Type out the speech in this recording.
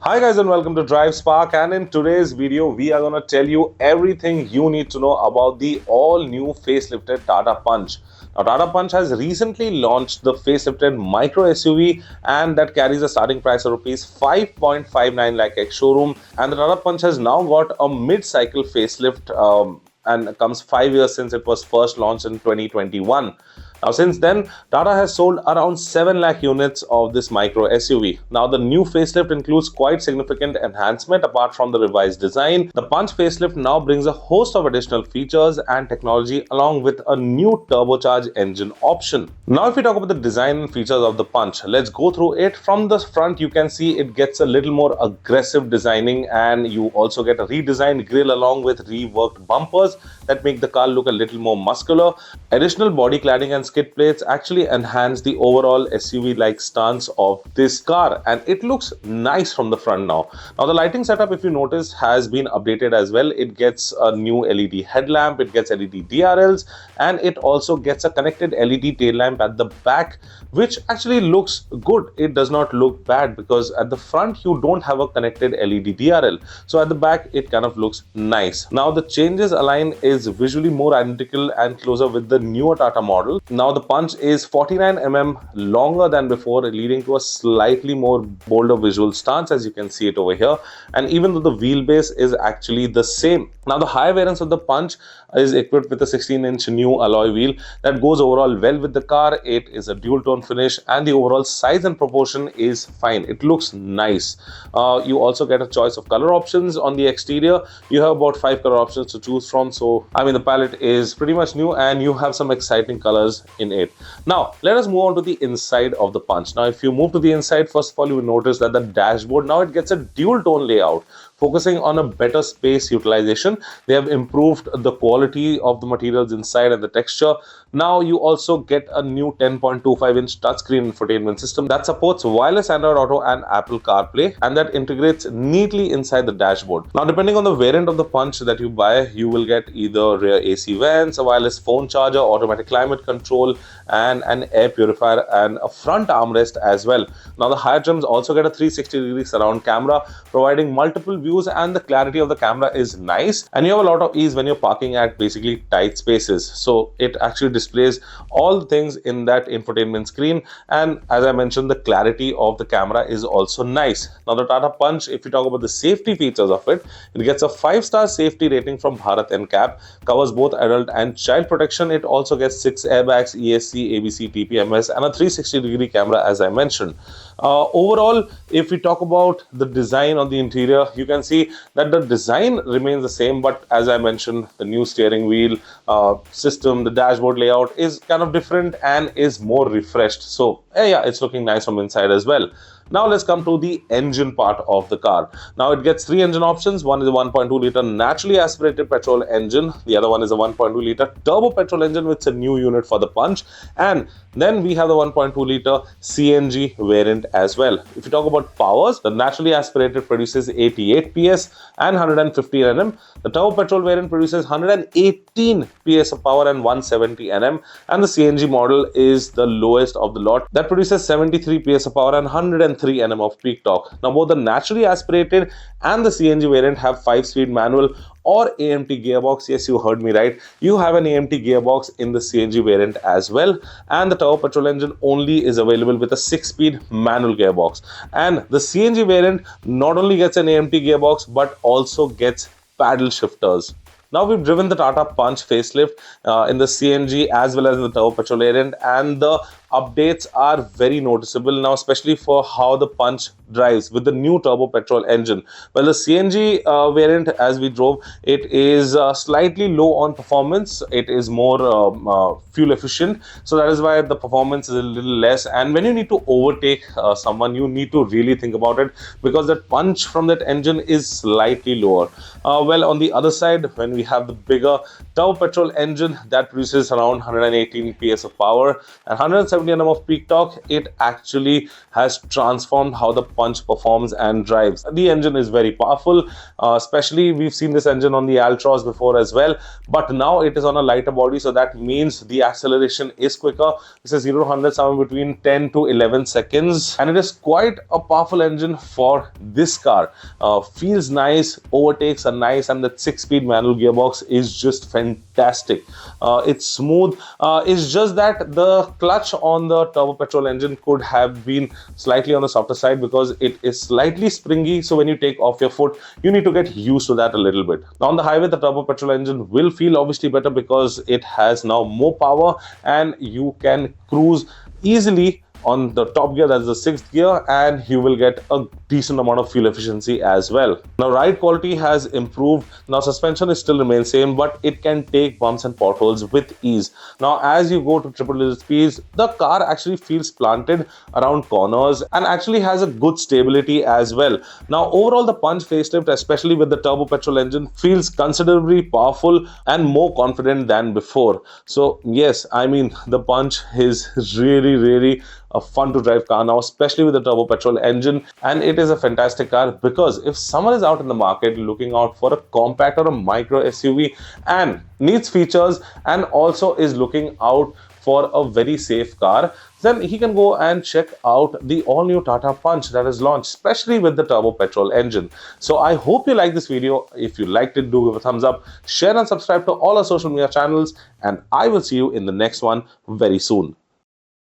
Hi guys and welcome to Drive Spark, and in today's video we are going to tell you everything you need to know about the all new facelifted Tata Punch. Now Tata Punch has recently launched the facelifted micro SUV, and that carries a starting price of rupees 5.59 lakh ex showroom, and the Tata Punch has now got a mid-cycle facelift and comes 5 years since it was first launched in 2021. Now, since then, Tata has sold around 7 lakh units of this micro SUV. Now, the new facelift includes quite significant enhancement apart from the revised design. The Punch facelift now brings a host of additional features and technology along with a new turbocharged engine option. Now, if we talk about the design and features of the Punch, let's go through it. From the front, you can see it gets a little more aggressive designing, and you also get a redesigned grille along with reworked bumpers that make the car look a little more muscular. Additional body cladding and skid plates actually enhance the overall SUV-like stance of this car, and it looks nice from the front now. Now, the lighting setup, if you notice, has been updated as well. It gets a new LED headlamp, it gets LED DRLs, and it also gets a connected LED tail lamp at the back, which actually looks good. It does not look bad because at the front you don't have a connected LED DRL, so at the back it kind of looks nice. Now, the changes align is visually more identical and closer with the newer Tata model. Now, the Punch is 49 mm longer than before, leading to a slightly more bolder visual stance, as you can see it over here. And even though the wheelbase is actually the same. Now, the higher variants of the Punch is equipped with a 16-inch new alloy wheel that goes overall well with the car. It is a dual tone finish, and the overall size and proportion is fine. It looks nice. You also get a choice of color options on the exterior. You have about 5 color options to choose from, so the palette is pretty much new and you have some exciting colors in it. Now, let us move on to the inside of the Punch. Now, if you move to the inside, first of all, you will notice that the dashboard now it gets a dual tone layout, focusing on a better space utilization. They have improved the quality of the materials inside and the texture. Now, you also get a new 10.25-inch touchscreen infotainment system that supports wireless Android Auto and Apple CarPlay, and that integrates neatly inside the dashboard. Now, depending on the variant of the Punch that you buy, you will get either rear AC vents, a wireless phone charger, automatic climate control, and an air purifier, and a front armrest as well. Now, the higher trims also get a 360-degree surround camera, providing multiple views, and the clarity of the camera is nice, and you have a lot of ease when you're parking at basically tight spaces. So it actually displays all the things in that infotainment screen, and as I mentioned, the clarity of the camera is also nice. Now, the Tata Punch, if you talk about the safety features of it, it gets a 5-star safety rating from Bharat NCAP, covers both adult and child protection. It also gets 6 airbags, ESC, ABC, TPMS, and a 360-degree camera, as I mentioned. Overall, if we talk about the design on the interior, you can see that the design remains the same, but as I mentioned, the new steering wheel system, the dashboard layout is kind of different and is more refreshed. So yeah, it's looking nice from inside as well. Now, let's come to the engine part of the car. Now, it gets 3 engine options. One is a 1.2 liter naturally aspirated petrol engine. The other one is a 1.2 liter turbo petrol engine, which is a new unit for the Punch. And then we have the 1.2 liter CNG variant as well. If you talk about powers, the naturally aspirated produces 88 PS and 150 Nm. The turbo petrol variant produces 118 PS of power and 170 Nm. And the CNG model is the lowest of the lot. That produces 73 PS of power and 103 Nm of peak torque. Now, both the naturally aspirated and the CNG variant have 5-speed manual or AMT gearbox. Yes, you heard me right. You have an AMT gearbox in the CNG variant as well. And the turbo petrol engine only is available with a 6-speed manual gearbox. And the CNG variant not only gets an AMT gearbox but also gets paddle shifters. Now, we've driven the Tata Punch facelift in the CNG as well as in the turbo petrol variant, and the updates are very noticeable now, especially for how the Punch drives with the new turbo petrol engine. Well, the CNG variant, as we drove, it is slightly low on performance. It is more fuel efficient, so that is why the performance is a little less. And when you need to overtake someone, you need to really think about it, because that punch from that engine is slightly lower. Well, on the other side, when we have the bigger turbo petrol engine that produces around 118 PS of power and 170 170 Nm of peak torque, it actually has transformed how the Punch performs and drives. The engine is very powerful, especially we've seen this engine on the Altros before as well, but now it is on a lighter body, so that means the acceleration is quicker. This is 0 to 100 somewhere between 10 to 11 seconds, and it is quite a powerful engine for this car. Feels nice, overtakes are nice, and that 6-speed manual gearbox is just fantastic. It's smooth. It's just that the clutch on the turbo petrol engine could have been slightly on the softer side because it is slightly springy, so when you take off your foot, you need to get used to that a little bit. Now on the highway, the turbo petrol engine will feel obviously better because it has now more power and you can cruise easily on the top gear, that's the 6th gear, and you will get a decent amount of fuel efficiency as well. Now ride quality has improved. Now suspension is still remains same, but it can take bumps and potholes with ease. Now as you go to triple digit speeds, the car actually feels planted around corners and actually has a good stability as well. Now overall, the Punch facelift, especially with the turbo petrol engine, feels considerably powerful and more confident than before. So yes, I mean, the Punch is really a fun to drive car now, especially with the turbo petrol engine, and it is a fantastic car because if someone is out in the market looking out for a compact or a micro SUV and needs features and also is looking out for a very safe car, then he can go and check out the all-new Tata Punch that is launched, especially with the turbo petrol engine. So I hope you like this video. If you liked it, do give a thumbs up, share and subscribe to all our social media channels, and I will see you in the next one very soon.